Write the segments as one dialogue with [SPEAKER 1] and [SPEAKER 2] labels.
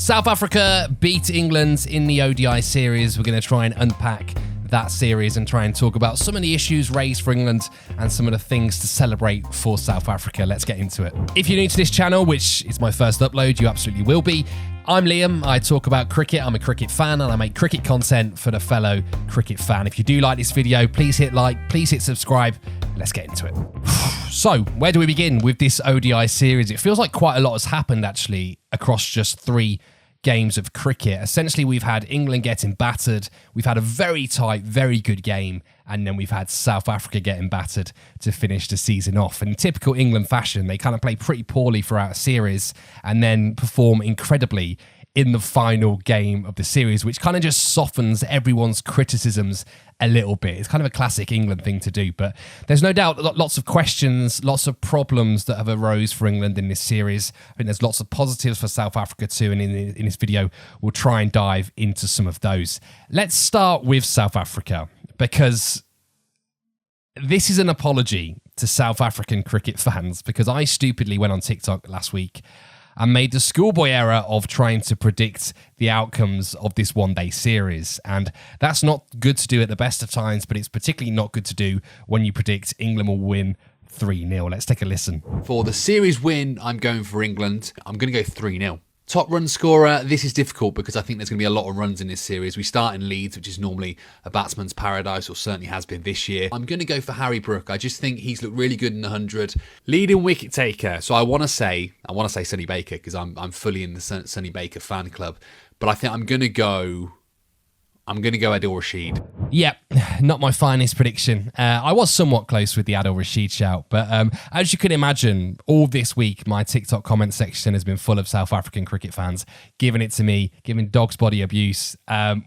[SPEAKER 1] South Africa beat England in the ODI series. We're going to try and unpack that series and try and talk about some of the issues raised for England and some of the things to celebrate for South Africa. Let's get into it. If you're new to this channel, which is my first upload, you absolutely will be. I'm Liam. I talk about cricket. I'm a cricket fan and I make cricket content for the fellow cricket fan. If you do like this video, please hit like, please hit subscribe. Let's get into it. So, where do we begin with this ODI series? It feels like quite a lot has happened actually across just 3 games of cricket. Essentially, we've had England getting battered, we've had a very tight, very good game, and then we've had South Africa getting battered to finish the season off. In typical England fashion, they kind of play pretty poorly throughout a series and then perform incredibly in the final game of the series, which kind of just softens everyone's criticisms a little bit. It's kind of a classic England thing to do, but there's no doubt lots of questions, lots of problems that have arose for England in this series. I think there's lots of positives for South Africa too, and in this video, we'll try and dive into some of those. Let's start with South Africa, because this is an apology to South African cricket fans, because I stupidly went on TikTok last week and made the schoolboy error of trying to predict the outcomes of this one-day series. And that's not good to do at the best of times, but it's particularly not good to do when you predict England will win 3-0. Let's take a listen.
[SPEAKER 2] For the series win, I'm going for England. I'm going to go 3-0. Top run scorer, this is difficult because I think there's going to be a lot of runs in this series. We start in Leeds, which is normally a batsman's paradise, or certainly has been this year. I'm going to go for Harry Brook. I just think he's looked really good in the 100. Leading wicket taker, so I want to say Sonny Baker, because I'm fully in the Sonny Baker fan club. But I think I'm going to go Adil Rashid.
[SPEAKER 1] Yep, not my finest prediction. I was somewhat close with the Adil Rashid shout, but as you can imagine, all this week, my TikTok comment section has been full of South African cricket fans giving it to me, giving dog's body abuse,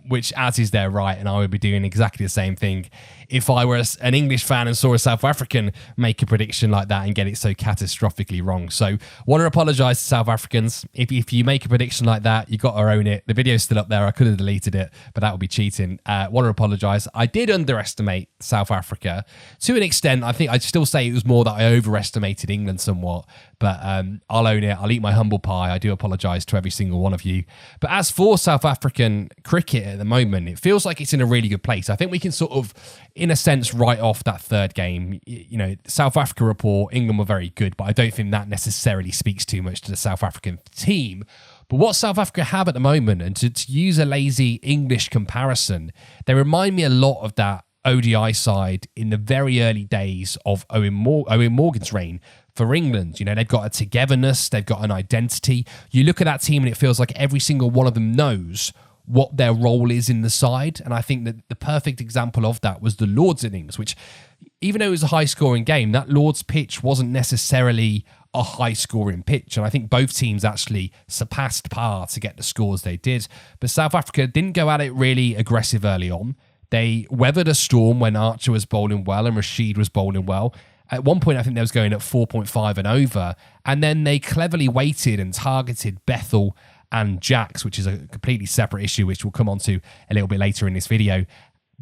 [SPEAKER 1] which as is their right, and I would be doing exactly the same thing if I were an English fan and saw a South African make a prediction like that and get it so catastrophically wrong. So, want to apologise to South Africans. If you make a prediction like that, you got to own it. The video's still up there. I could have deleted it, but that would be cheating. Want to apologise. I did underestimate South Africa to an extent. I think I'd still say it was more that I overestimated England somewhat, but I'll own it. I'll eat my humble pie. I do apologise to every single one of you. But as for South African cricket at the moment, it feels like it's in a really good place. I think we can sort of, in a sense, write off that third game. You know, South Africa report, England were very good, but I don't think that necessarily speaks too much to the South African team. But what South Africa have at the moment, and to use a lazy English comparison, they remind me a lot of that ODI side in the very early days of Owen Morgan's reign for England. You know, they've got a togetherness, they've got an identity. You look at that team and it feels like every single one of them knows what their role is in the side. And I think that the perfect example of that was the Lord's innings, which, even though it was a high-scoring game, that Lord's pitch wasn't necessarily a high-scoring pitch. And I think both teams actually surpassed par to get the scores they did. But South Africa didn't go at it really aggressive early on. They weathered a storm when Archer was bowling well and Rashid was bowling well. At one point, I think they was going at 4.5 and over. And then they cleverly waited and targeted Bethell and Jacks, which is a completely separate issue, which we'll come on to a little bit later in this video.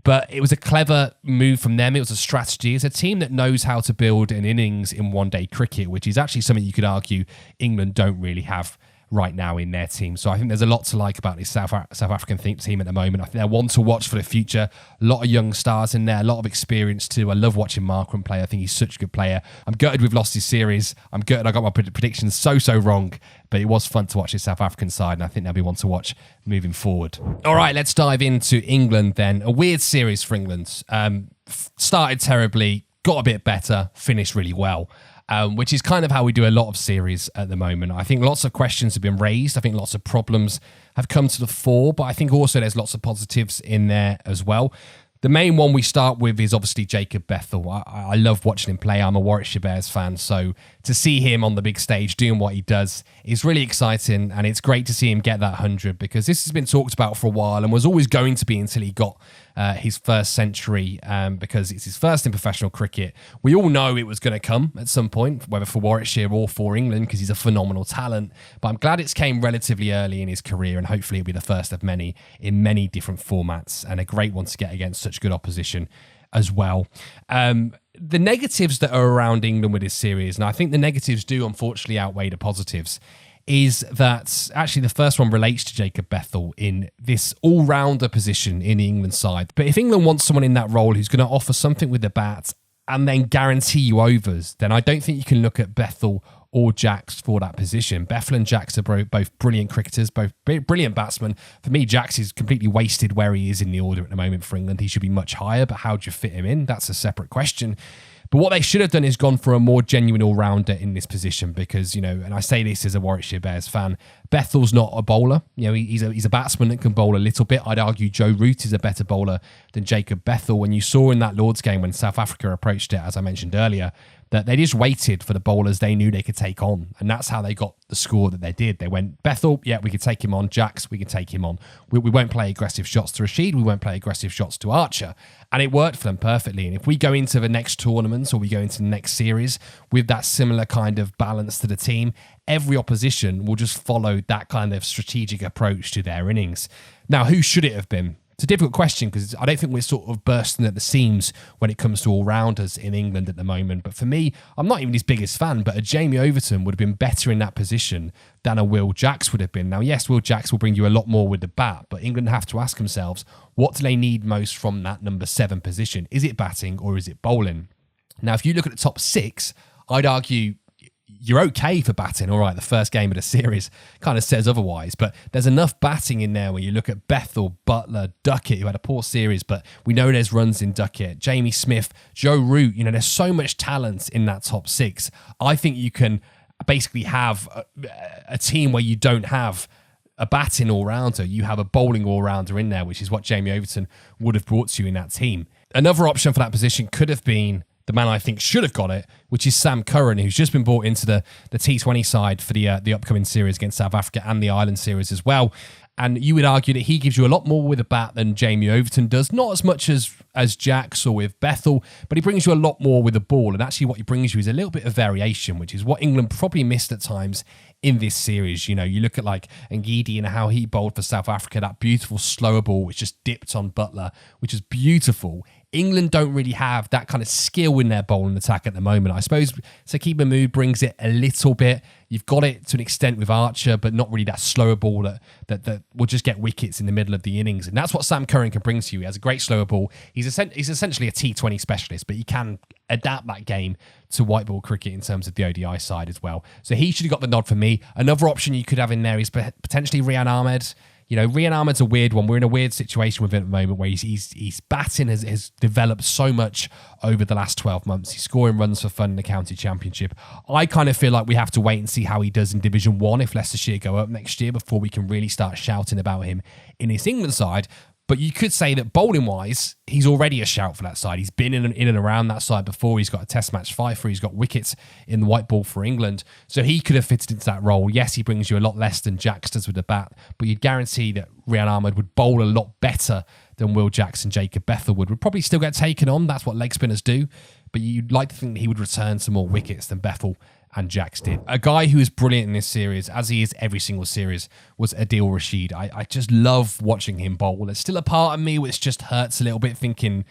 [SPEAKER 1] But it was a clever move from them. It was a strategy. It's a team that knows how to build an innings in one-day cricket, which is actually something you could argue England don't really have right now in their team. So I think there's a lot to like about this South African team at the moment. I think they're one to watch for the future. A lot of young stars in there, a lot of experience too. I love watching Markram play. I think he's such a good player. I'm gutted we've lost his series. I'm gutted I got my predictions so wrong, but it was fun to watch this South African side, and I think they'll be one to watch moving forward. All right, let's dive into England then. A weird series for England. Started terribly, got a bit better, finished really well. Which is kind of how we do a lot of series at the moment. I think lots of questions have been raised. I think lots of problems have come to the fore, but I think also there's lots of positives in there as well. The main one we start with is obviously Jacob Bethell. I love watching him play. I'm a Warwickshire Bears fan, so to see him on the big stage doing what he does is really exciting, and it's great to see him get that 100, because this has been talked about for a while and was always going to be until he got his first century, because it's his first in professional cricket. We all know it was going to come at some point, whether for Warwickshire or for England, because he's a phenomenal talent. But I'm glad it's came relatively early in his career, and hopefully it'll be the first of many in many different formats, and a great one to get against such good opposition as well. The negatives that are around England with this series, and I think the negatives do unfortunately outweigh the positives, is that actually the first one relates to Jacob Bethell in this all-rounder position in the England side. But if England wants someone in that role who's going to offer something with the bat and then guarantee you overs, then I don't think you can look at Bethell or Jacks for that position. Bethell and Jacks are both brilliant cricketers, both brilliant batsmen. For me, Jacks is completely wasted where he is in the order at the moment for England. He should be much higher, but how do you fit him in? That's a separate question. But what they should have done is gone for a more genuine all-rounder in this position because, and I say this as a Warwickshire Bears fan, Bethell's not a bowler. He's a batsman that can bowl a little bit. I'd argue Joe Root is a better bowler than Jacob Bethell. When you saw in that Lord's game when South Africa approached it, as I mentioned earlier, that they just waited for the bowlers they knew they could take on. And that's how they got the score that they did. They went, Bethell, yeah, we could take him on. Jacks, we can take him on. We won't play aggressive shots to Rashid. We won't play aggressive shots to Archer. And it worked for them perfectly. And if we go into the next tournament or we go into the next series with that similar kind of balance to the team, every opposition will just follow that kind of strategic approach to their innings. Now, who should it have been? It's a difficult question because I don't think we're sort of bursting at the seams when it comes to all-rounders in England at the moment. But for me, I'm not even his biggest fan, but a Jamie Overton would have been better in that position than a Will Jacks would have been. Now, yes, Will Jacks will bring you a lot more with the bat, but England have to ask themselves, what do they need most from that number 7 position? Is it batting or is it bowling? Now, if you look at the top 6, I'd argue you're okay for batting. All right, the first game of the series kind of says otherwise, but there's enough batting in there when you look at Bethell, Buttler, Duckett, who had a poor series, but we know there's runs in Duckett, Jamie Smith, Joe Root. There's so much talent in that top 6. I think you can basically have a team where you don't have a batting all-rounder. You have a bowling all-rounder in there, which is what Jamie Overton would have brought to you in that team. Another option for that position could have been the man I think should have got it, which is Sam Curran, who's just been brought into the T20 side for the upcoming series against South Africa and the Ireland series as well. And you would argue that he gives you a lot more with a bat than Jamie Overton does. Not as much as Jacks or with Bethell, but he brings you a lot more with the ball. And actually what he brings you is a little bit of variation, which is what England probably missed at times in this series. You look at like Ngidi and how he bowled for South Africa, that beautiful slower ball which just dipped on Buttler, which is beautiful. England don't really have that kind of skill in their bowling attack at the moment. I suppose Saqib Mahmood brings it a little bit. You've got it to an extent with Archer, but not really that slower ball that will just get wickets in the middle of the innings. And that's what Sam Curran can bring to you. He has a great slower ball. He's essentially a T20 specialist, but he can adapt that game to white ball cricket in terms of the ODI side as well. So he should have got the nod for me. Another option you could have in there is potentially Rian Ahmed. Rian Ahmed's a weird one. We're in a weird situation with him at the moment where he's batting has developed so much over the last 12 months. He's scoring runs for fun in the county championship. I kind of feel like we have to wait and see how he does in Division 1 if Leicestershire go up next year before we can really start shouting about him in this England side. But you could say that bowling-wise, he's already a shout for that side. He's been in and around that side before. He's got a test match fifer. He's got wickets in the white ball for England. So he could have fitted into that role. Yes, he brings you a lot less than Jacks does with the bat, but you'd guarantee that Rian Ahmed would bowl a lot better than Will Jacks and Jacob Bethell would probably still get taken on. That's what leg spinners do. But you'd like to think that he would return some more wickets than Bethell and Jacks did. A guy who is brilliant in this series, as he is every single series, was Adil Rashid. I just love watching him bowl. There's still a part of me which just hurts a little bit thinking,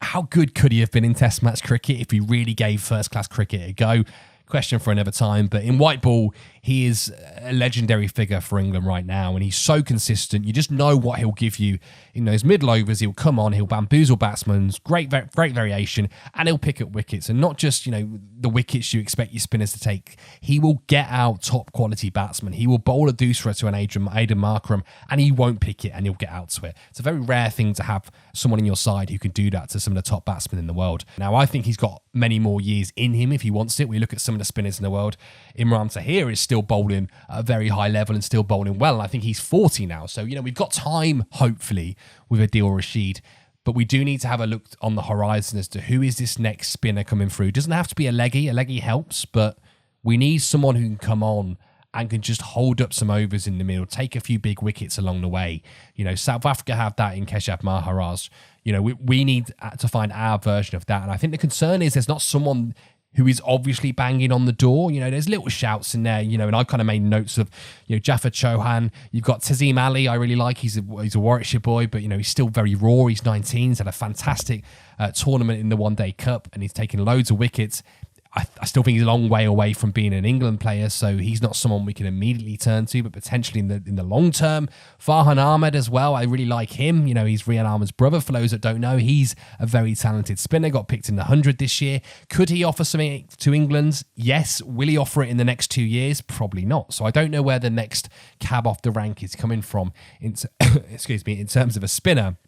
[SPEAKER 1] how good could he have been in Test match cricket if he really gave first-class cricket a go? Question for another time. But in white ball, he is a legendary figure for England right now, and he's so consistent. You just know what he'll give you in those middle overs. He'll come on, he'll bamboozle batsmen, great variation, and he'll pick up wickets. And not just the wickets you expect your spinners to take. He will get out top quality batsmen. He will bowl a deucer to an Aidan Markram, and he won't pick it, and he'll get out to it. It's a very rare thing to have someone in your side who can do that to some of the top batsmen in the world. Now, I think he's got many more years in him if he wants it. We look at some of the spinners in the world. Imran Tahir is still bowling at a very high level and still bowling well. And I think he's 40 now. So, we've got time, hopefully, with Adil Rashid. But we do need to have a look on the horizon as to who is this next spinner coming through. It doesn't have to be a leggy. A leggy helps, but we need someone who can come on and can just hold up some overs in the middle, take a few big wickets along the way. South Africa have that in Keshav Maharaj. We need to find our version of that. And I think the concern is there's not someone who is obviously banging on the door. There's little shouts in there, and I've kind of made notes of, Jaffa Chauhan. You've got Tazim Ali, I really like. He's a Warwickshire boy, but, he's still very raw. He's 19. He's had a fantastic tournament in the One Day Cup, and he's taken loads of wickets. I still think he's a long way away from being an England player, so he's not someone we can immediately turn to, but potentially in the long term. Farhan Ahmed as well, I really like him. You know, he's Rian Ahmed's brother, for those that don't know. He's a very talented spinner, got picked in the 100 this year. Could he offer something to England? Yes. Will he offer it in the next 2 years? Probably not. So I don't know where the next cab off the rank is coming from, in terms of a spinner,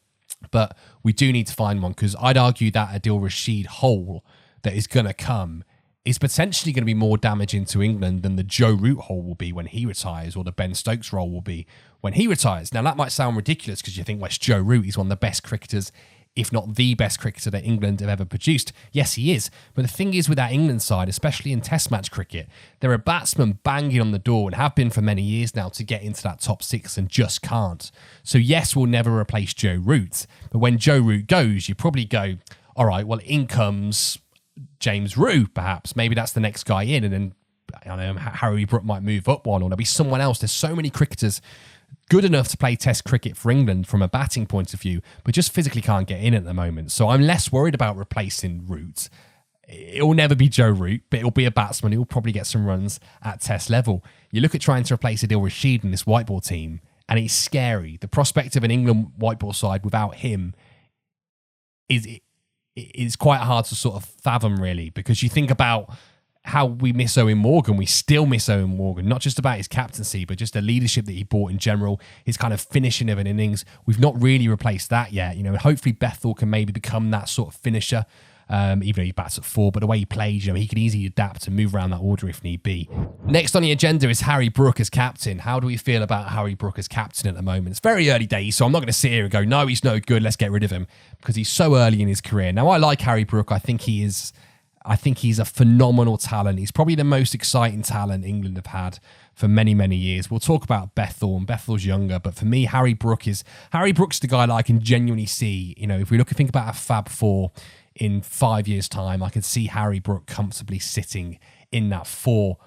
[SPEAKER 1] but we do need to find one, because I'd argue that Adil Rashid hole that is going to come is potentially going to be more damaging to England than the Joe Root hole will be when he retires, or the Ben Stokes role will be when he retires. Now, that might sound ridiculous because you think, well, it's Joe Root. He's one of the best cricketers, if not the best cricketer that England have ever produced. Yes, he is. But the thing is with that England side, especially in Test match cricket, there are batsmen banging on the door and have been for many years now to get into that top 6 and just can't. So yes, we'll never replace Joe Root. But when Joe Root goes, you probably go, all right, well, in comes James Root, perhaps. Maybe that's the next guy in, and then I don't know, Harry Brook might move up one, or there'll be someone else. There's so many cricketers good enough to play Test cricket for England from a batting point of view, but just physically can't get in at the moment. So I'm less worried about replacing Root. It'll never be Joe Root, but it'll be a batsman who will probably get some runs at Test level. You look at trying to replace Adil Rashid in this white ball team, and it's scary. The prospect of an England white ball side without him is quite hard to sort of fathom, really, because you think about how we miss Owen Morgan. We still miss Owen Morgan, not just about his captaincy, but just the leadership that he brought in general, his kind of finishing of an innings. We've not really replaced that yet, you know, and hopefully Bethell can maybe become that sort of finisher, even though he bats at 4, but the way he plays, you know, he can easily adapt and move around that order if need be. Next on the agenda is Harry Brook as captain. How do we feel about Harry Brook as captain at the moment? It's very early days, so I'm not going to sit here and go, no, he's no good, let's get rid of him, because he's so early in his career. Now, I like Harry Brook. I think he's a phenomenal talent. He's probably the most exciting talent England have had for many, many years. We'll talk about Bethell, and Bethell's younger, but for me, Harry Brook's the guy that I can genuinely see. You know, if we think about a Fab Four in 5 years' time, I can see Harry Brook comfortably sitting in that 4.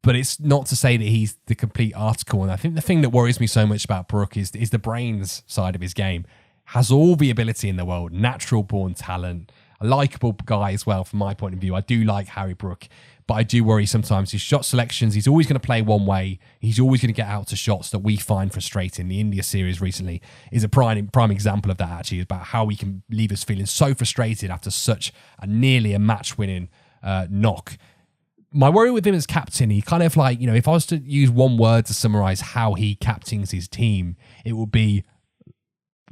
[SPEAKER 1] But it's not to say that he's the complete article. And I think the thing that worries me so much about Brook is the brains side of his game. Has all the ability in the world, natural born talent, a likeable guy as well from my point of view. I do like Harry Brook, but I do worry sometimes his shot selections. He's always going to play one way. He's always going to get out to shots that we find frustrating. The India series recently is a prime example of that, actually, about how he can leave us feeling so frustrated after such a nearly a match-winning knock. My worry with him as captain, he kind of like, you know, if I was to use one word to summarize how he captains his team, it would be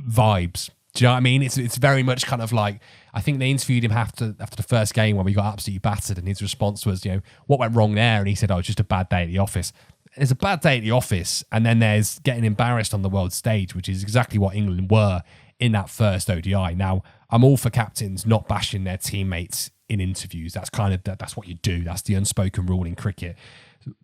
[SPEAKER 1] vibes. Do you know what I mean? It's very much kind of like, I think they interviewed him after the first game when we got absolutely battered, and his response was, you know, what went wrong there? And he said, oh, it's just a bad day at the office. There's a bad day at the office, and then there's getting embarrassed on the world stage, which is exactly what England were in that first ODI. Now, I'm all for captains not bashing their teammates in interviews. That's kind of, that's what you do. That's the unspoken rule in cricket.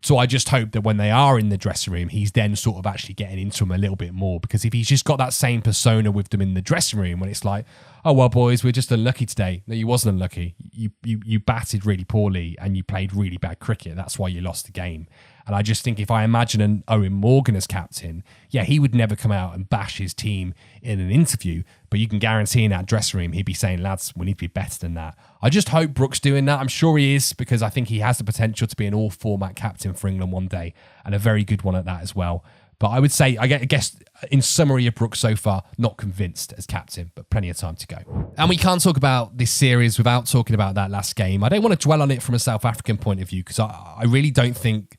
[SPEAKER 1] So I just hope that when they are in the dressing room, he's then sort of actually getting into them a little bit more, because if he's just got that same persona with them in the dressing room, when it's like, oh, well, boys, we're just unlucky today. No, you wasn't unlucky. You batted really poorly and you played really bad cricket. That's why you lost the game. And I just think if I imagine an Owen Morgan as captain, yeah, he would never come out and bash his team in an interview, but you can guarantee in that dressing room, he'd be saying, lads, we need to be better than that. I just hope Brook's doing that. I'm sure he is, because I think he has the potential to be an all-format captain for England one day, and a very good one at that as well. But I would say, I guess, in summary of Brook so far, not convinced as captain, but plenty of time to go. And we can't talk about this series without talking about that last game. I don't want to dwell on it from a South African point of view, because I really don't think...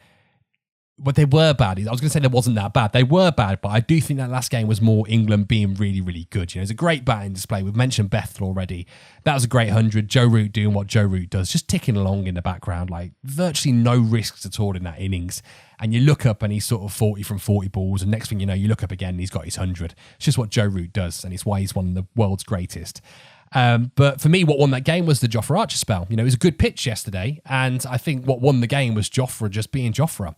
[SPEAKER 1] But they were bad. I was going to say they wasn't that bad. They were bad, but I do think that last game was more England being really, really good. You know, it's a great batting display. We've mentioned Bethell already. That was a great 100. Joe Root doing what Joe Root does, just ticking along in the background, like virtually no risks at all in that innings. And you look up and he's sort of 40 from 40 balls, and next thing you know, you look up again and he's got his 100. It's just what Joe Root does, and it's why he's one of the world's greatest. But for me, what won that game was the Jofra Archer spell. You know, it was a good pitch yesterday, and I think what won the game was Jofra just being Jofra.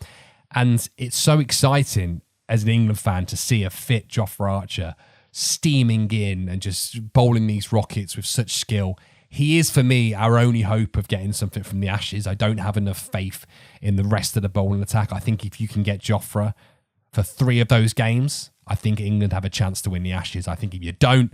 [SPEAKER 1] And it's so exciting as an England fan to see a fit Jofra Archer steaming in and just bowling these rockets with such skill. He is, for me, our only hope of getting something from the Ashes. I don't have enough faith in the rest of the bowling attack. I think if you can get Jofra for 3 of those games, I think England have a chance to win the Ashes. I think if you don't,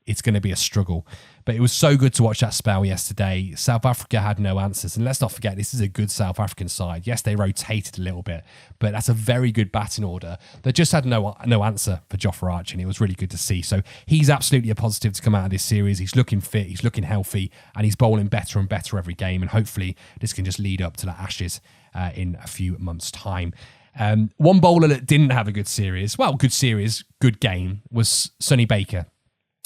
[SPEAKER 1] it's going to be a struggle. But it was so good to watch that spell yesterday. South Africa had no answers. And let's not forget, this is a good South African side. Yes, they rotated a little bit, but that's a very good batting order. They just had no answer for Jofra Archer, and it was really good to see. So he's absolutely a positive to come out of this series. He's looking fit, he's looking healthy, and he's bowling better and better every game. And hopefully this can just lead up to the Ashes in a few months' time. One bowler that didn't have a good series, good game, was Sonny Baker.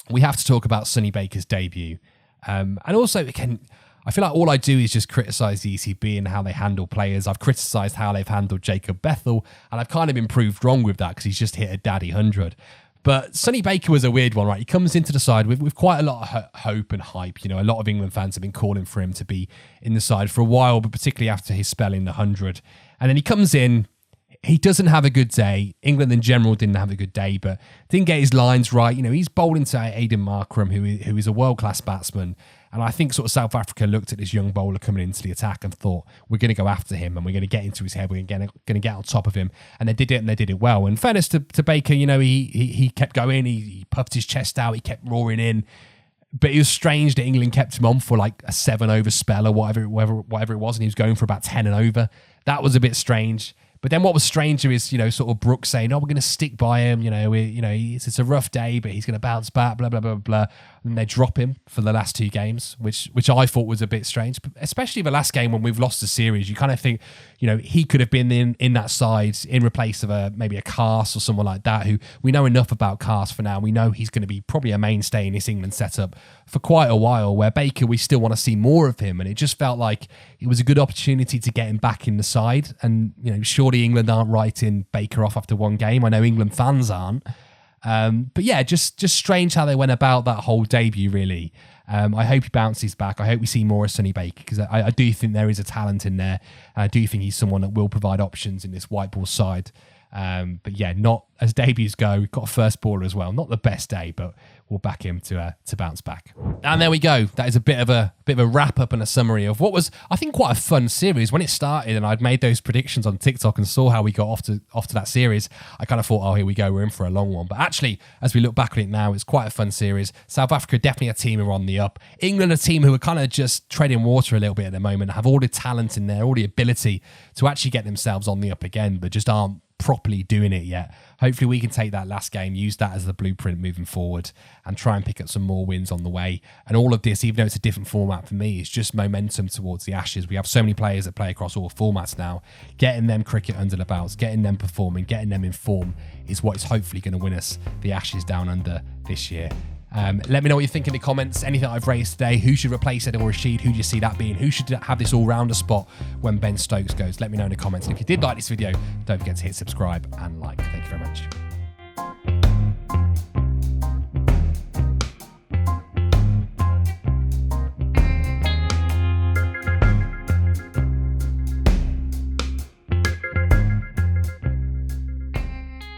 [SPEAKER 1] We have to talk about Sonny Baker's debut. And also, again, I feel like all I do is just criticise the ECB and how they handle players. I've criticised how they've handled Jacob Bethell, and I've kind of been proved wrong with that because he's just hit a daddy 100. But Sonny Baker was a weird one, right? He comes into the side with quite a lot of hope and hype. You know, a lot of England fans have been calling for him to be in the side for a while, but particularly after his spell in the 100. And then he comes in. He doesn't have a good day. England in general didn't have a good day, but didn't get his lines right. You know, he's bowling to Aiden Markram, who is a world-class batsman. And I think sort of South Africa looked at this young bowler coming into the attack and thought, we're going to go after him and we're going to get into his head. We're going to get on top of him. And they did it, and they did it well. In fairness to Baker, you know, he kept going. He puffed his chest out. He kept roaring in. But it was strange that England kept him on for like a 7-over spell or whatever it was, and he was going for about 10 and over. That was a bit strange. But then what was stranger is, you know, sort of Brook saying, "Oh, we're going to stick by him. You know, it's a rough day, but he's going to bounce back." Blah blah blah blah. And they drop him for the last 2 games, which I thought was a bit strange. But especially the last game when we've lost the series, you kind of think, you know, he could have been in that side in replace of maybe a Cast or someone like that. Who we know enough about Cast for now. We know he's going to be probably a mainstay in this England setup for quite a while. Where Baker, we still want to see more of him, and it just felt like it was a good opportunity to get him back in the side. And you know, surely England aren't writing Baker off after 1 game. I know England fans aren't. But yeah, just strange how they went about that whole debut, really. I hope he bounces back. I hope we see more of Sonny Baker, because I do think there is a talent in there. I do think he's someone that will provide options in this white ball side. But yeah, not as debuts go. We've got a first baller as well. Not the best day, but we'll back him to bounce back. And there we go. That is a bit of a wrap up and a summary of what was, I think, quite a fun series. When it started and I'd made those predictions on TikTok and saw how we got off to that series, I kind of thought, oh, here we go, we're in for a long one. But actually, as we look back at it now, it's quite a fun series. South Africa, definitely a team who are on the up. England, a team who are kind of just treading water a little bit at the moment, have all the talent in there, all the ability to actually get themselves on the up again, but just aren't properly doing it yet. Hopefully we can take that last game, use that as the blueprint moving forward, and try and pick up some more wins on the way. And all of this, even though it's a different format for me, is just momentum towards the Ashes. We have so many players that play across all formats now. Getting them cricket under the belts, getting them performing, getting them in form is what is hopefully going to win us the Ashes down under this year. Let me know what you think in the comments. Anything I've raised today, who should replace Adil Rashid? Who do you see that being? Who should have this all-rounder spot when Ben Stokes goes? Let me know in the comments. And if you did like this video, don't forget to hit subscribe and like. Thank you very much.